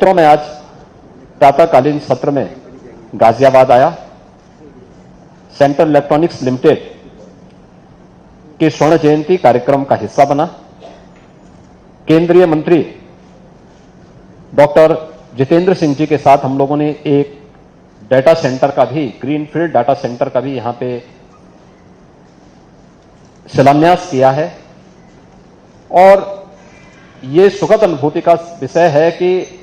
मित्रों, मैं आज प्रातःकालीन सत्र में गाजियाबाद आया। सेंट्रल इलेक्ट्रॉनिक्स लिमिटेड के स्वर्ण जयंती कार्यक्रम का हिस्सा बना। केंद्रीय मंत्री डॉक्टर जितेंद्र सिंह जी के साथ हम लोगों ने एक डाटा सेंटर का भी, ग्रीनफील्ड डाटा सेंटर का भी यहां पे शिलान्यास किया है। और ये सुखद अनुभूति का विषय है कि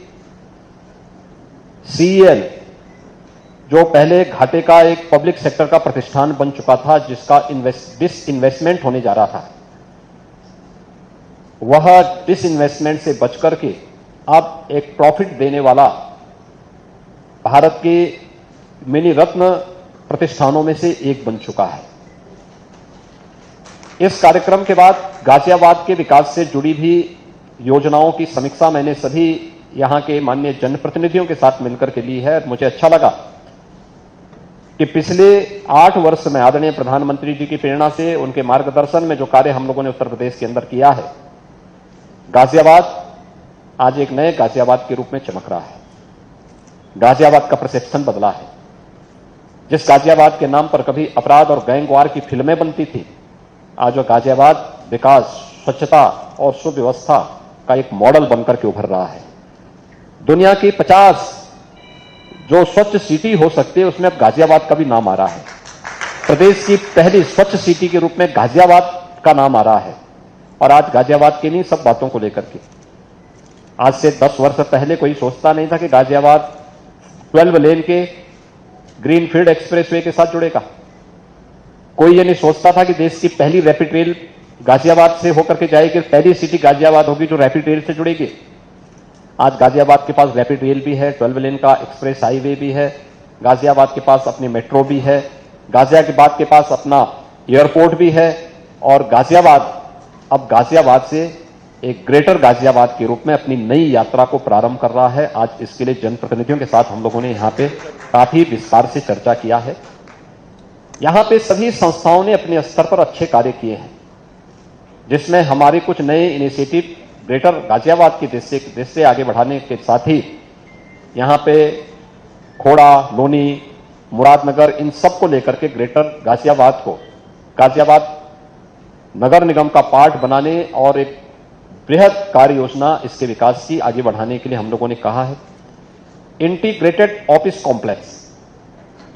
सीईएल जो पहले घाटे का एक पब्लिक सेक्टर का प्रतिष्ठान बन चुका था, जिसका डिसइन्वेस्टमेंट होने जा रहा था, वह डिसइन्वेस्टमेंट से बचकर के अब एक प्रॉफिट देने वाला भारत के मिनी रत्न प्रतिष्ठानों में से एक बन चुका है। इस कार्यक्रम के बाद गाजियाबाद के विकास से जुड़ी भी योजनाओं की समीक्षा मैंने सभी यहां के माननीय जनप्रतिनिधियों के साथ मिलकर के ली है। मुझे अच्छा लगा कि पिछले 8 वर्ष में आदरणीय प्रधानमंत्री जी की प्रेरणा से, उनके मार्गदर्शन में जो कार्य हम लोगों ने उत्तर प्रदेश के अंदर किया है, गाजियाबाद आज एक नए गाजियाबाद के रूप में चमक रहा है। गाजियाबाद का परसेप्शन बदला है। जिस गाजियाबाद के नाम पर कभी अपराध और गैंगवार की फिल्में बनती थी, आज वो गाजियाबाद विकास, स्वच्छता और सुव्यवस्था का एक मॉडल बनकर के उभर रहा है। दुनिया की 50 जो स्वच्छ सिटी हो सकती है, उसमें अब गाजियाबाद का भी नाम आ रहा है। प्रदेश की पहली स्वच्छ सिटी के रूप में गाजियाबाद का नाम आ रहा है। और आज गाजियाबाद की नहीं, सब बातों को लेकर के, आज से 10 वर्ष पहले कोई सोचता नहीं था कि गाजियाबाद 12 लेन के ग्रीनफील्ड एक्सप्रेसवे के साथ जुड़ेगा। कोई ये नहीं सोचता था कि देश की पहली रैपिड रेल गाजियाबाद से होकर के जाएगी। पहली सिटी गाजियाबाद होगी जो रैपिड रेल से जुड़ेगी। आज गाजियाबाद के पास रैपिड रेल भी है, 12 लेन का एक्सप्रेस हाईवे भी है, गाजियाबाद के पास अपनी मेट्रो भी है, गाजियाबाद के पास अपना एयरपोर्ट भी है। और गाजियाबाद अब गाजियाबाद से एक ग्रेटर गाजियाबाद के रूप में अपनी नई यात्रा को प्रारंभ कर रहा है। आज इसके लिए जनप्रतिनिधियों के साथ हम लोगों ने यहां पे काफी विस्तार से चर्चा किया है। यहां पे सभी संस्थाओं ने अपने स्तर पर अच्छे कार्य किए हैं, जिसमें हमारे कुछ नए इनिशिएटिव ग्रेटर गाजियाबाद के देश से आगे बढ़ाने के साथ ही यहां पे खोड़ा, लोनी, मुरादनगर, इन सब को लेकर के ग्रेटर गाजियाबाद को गाजियाबाद नगर निगम का पार्ट बनाने और एक बृहद कार्य योजना इसके विकास की आगे बढ़ाने के लिए हम लोगों ने कहा है। इंटीग्रेटेड ऑफिस कॉम्प्लेक्स,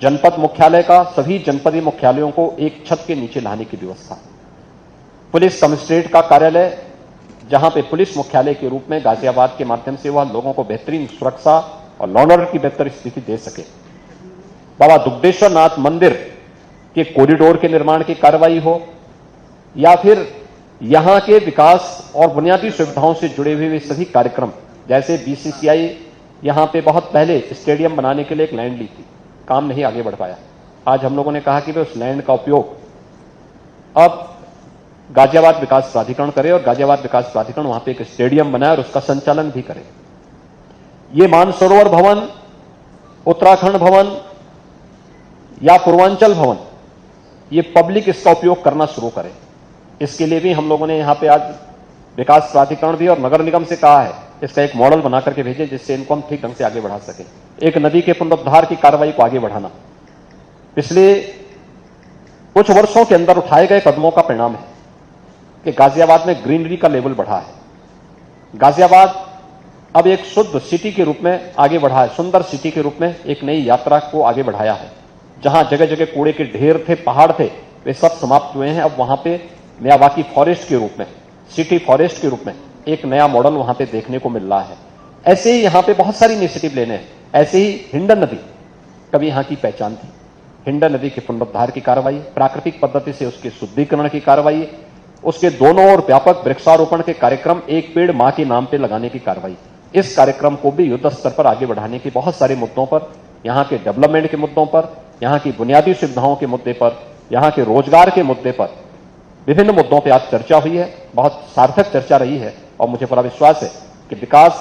जनपद मुख्यालय का सभी जनपदीय मुख्यालयों को एक छत के नीचे लाने की व्यवस्था, पुलिस कमिश्नरेट का कार्यालय, जहां पे पुलिस मुख्यालय के रूप में गाजियाबाद के माध्यम से वह लोगों को बेहतरीन सुरक्षा और लॉ एंड ऑर्डर की बेहतर स्थिति दे सके। बाबा दुग्धेश्वर नाथ मंदिर के कॉरिडोर के निर्माण की कार्रवाई हो, या फिर यहां के विकास और बुनियादी सुविधाओं से जुड़े हुए सभी कार्यक्रम, जैसे बीसीसीआई यहां पे बहुत पहले स्टेडियम बनाने के लिए एक लैंड ली थी, काम नहीं आगे बढ़ पाया। आज हम लोगों ने कहा कि वे उस लैंड का उपयोग अब गाजियाबाद विकास प्राधिकरण करे और गाजियाबाद विकास प्राधिकरण वहां पे एक स्टेडियम बनाए और उसका संचालन भी करे। ये मानसरोवर भवन, उत्तराखंड भवन या पूर्वांचल भवन, ये पब्लिक इसका उपयोग करना शुरू करे। इसके लिए भी हम लोगों ने यहां पे आज विकास प्राधिकरण भी और नगर निगम से कहा है, इसका एक मॉडल बना करके भेजें, जिससे इनको हम ठीक ढंग से आगे बढ़ा सके। एक नदी के पुनरुद्धार की कार्रवाई को आगे बढ़ाना पिछले कुछ वर्षों के अंदर उठाए गए कदमों का परिणाम है कि गाजियाबाद में ग्रीनरी का लेवल बढ़ा है। गाजियाबाद अब एक शुद्ध सिटी के रूप में आगे बढ़ा है, सुंदर सिटी के रूप में एक नई यात्रा को आगे बढ़ाया है। जहां जगह जगह कूड़े के ढेर थे, पहाड़ थे, वे सब समाप्त हुए हैं। अब वहां पे मियावाकी फॉरेस्ट के रूप में, सिटी फॉरेस्ट के रूप में एक नया मॉडल वहां पे देखने को मिल रहा है। ऐसे ही यहां पे बहुत सारी इनिशिएटिव लेने हैं। ऐसे ही हिंडन नदी कभी यहां की पहचान थी। हिंडन नदी के पुनरुद्धार की कार्रवाई, प्राकृतिक पद्धति से उसके शुद्धिकरण की कार्रवाई, उसके दोनों ओर व्यापक वृक्षारोपण के कार्यक्रम, एक पेड़ मां के नाम पे लगाने की कार्रवाई, इस कार्यक्रम को भी युद्ध स्तर पर आगे बढ़ाने के बहुत सारे मुद्दों पर, यहां के डेवलपमेंट के मुद्दों पर, यहां की बुनियादी सुविधाओं के मुद्दे पर, यहां के रोजगार के मुद्दे पर, विभिन्न मुद्दों पर आज चर्चा हुई है। बहुत सार्थक चर्चा रही है और मुझे पूरा विश्वास है कि विकास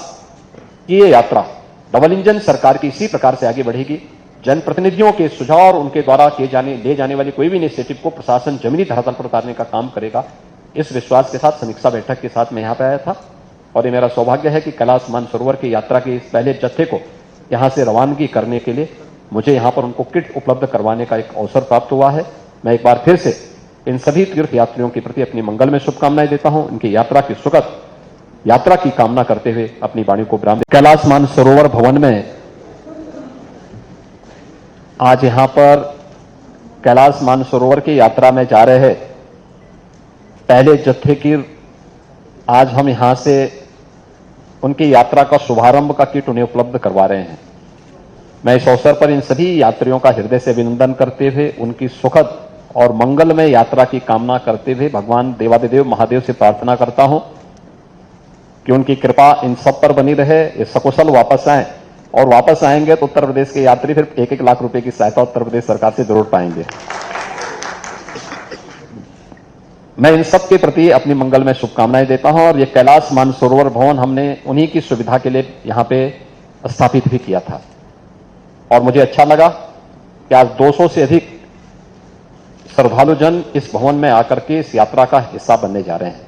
की ये यात्रा डबल इंजन सरकार की इसी प्रकार से आगे बढ़ेगी। जनप्रतिनिधियों के सुझाव और उनके द्वारा ले जाने वाली कोई भी इनिशिएटिव को प्रशासन जमीनी धरातल पर उतारने का काम करेगा। इस विश्वास के साथ समीक्षा बैठक के साथ मैं यहां पर आया था। और ये मेरा सौभाग्य है कि कैलाश मानसरोवर की यात्रा के इस पहले जत्थे को यहां से रवानगी करने के लिए मुझे यहां पर उनको किट उपलब्ध करवाने का एक अवसर प्राप्त हुआ है। मैं एक बार फिर से इन सभी तीर्थ यात्रियों के प्रति अपनी मंगल में शुभकामनाएं देता हूं। इनकी यात्रा की सुखद यात्रा की कामना करते हुए अपनी वाणी को विराम। कैलाश मानसरोवर भवन में आज यहां पर कैलाश मानसरोवर की यात्रा में जा रहे हैं पहले जत्थे की आज हम यहां से उनकी यात्रा का शुभारंभ का किट उन्हें उपलब्ध करवा रहे हैं। मैं इस अवसर पर इन सभी यात्रियों का हृदय से अभिनंदन करते हुए उनकी सुखद और मंगलमय यात्रा की कामना करते हुए भगवान देवादिदेव महादेव से प्रार्थना करता हूं कि उनकी कृपा इन सब पर बनी रहे, ये सकुशल वापस आए और वापस आएंगे तो उत्तर प्रदेश के यात्री फिर 1-1 लाख रुपए की सहायता उत्तर प्रदेश सरकार से जरूर पाएंगे। मैं इन सब के प्रति अपनी मंगल में शुभकामनाएं देता हूं और ये कैलाश मानसरोवर भवन हमने उन्हीं की सुविधा के लिए यहां पे स्थापित भी किया था और मुझे अच्छा लगा कि आज 200 से अधिक श्रद्धालुजन इस भवन में आकर के इस यात्रा का हिस्सा बनने जा रहे हैं।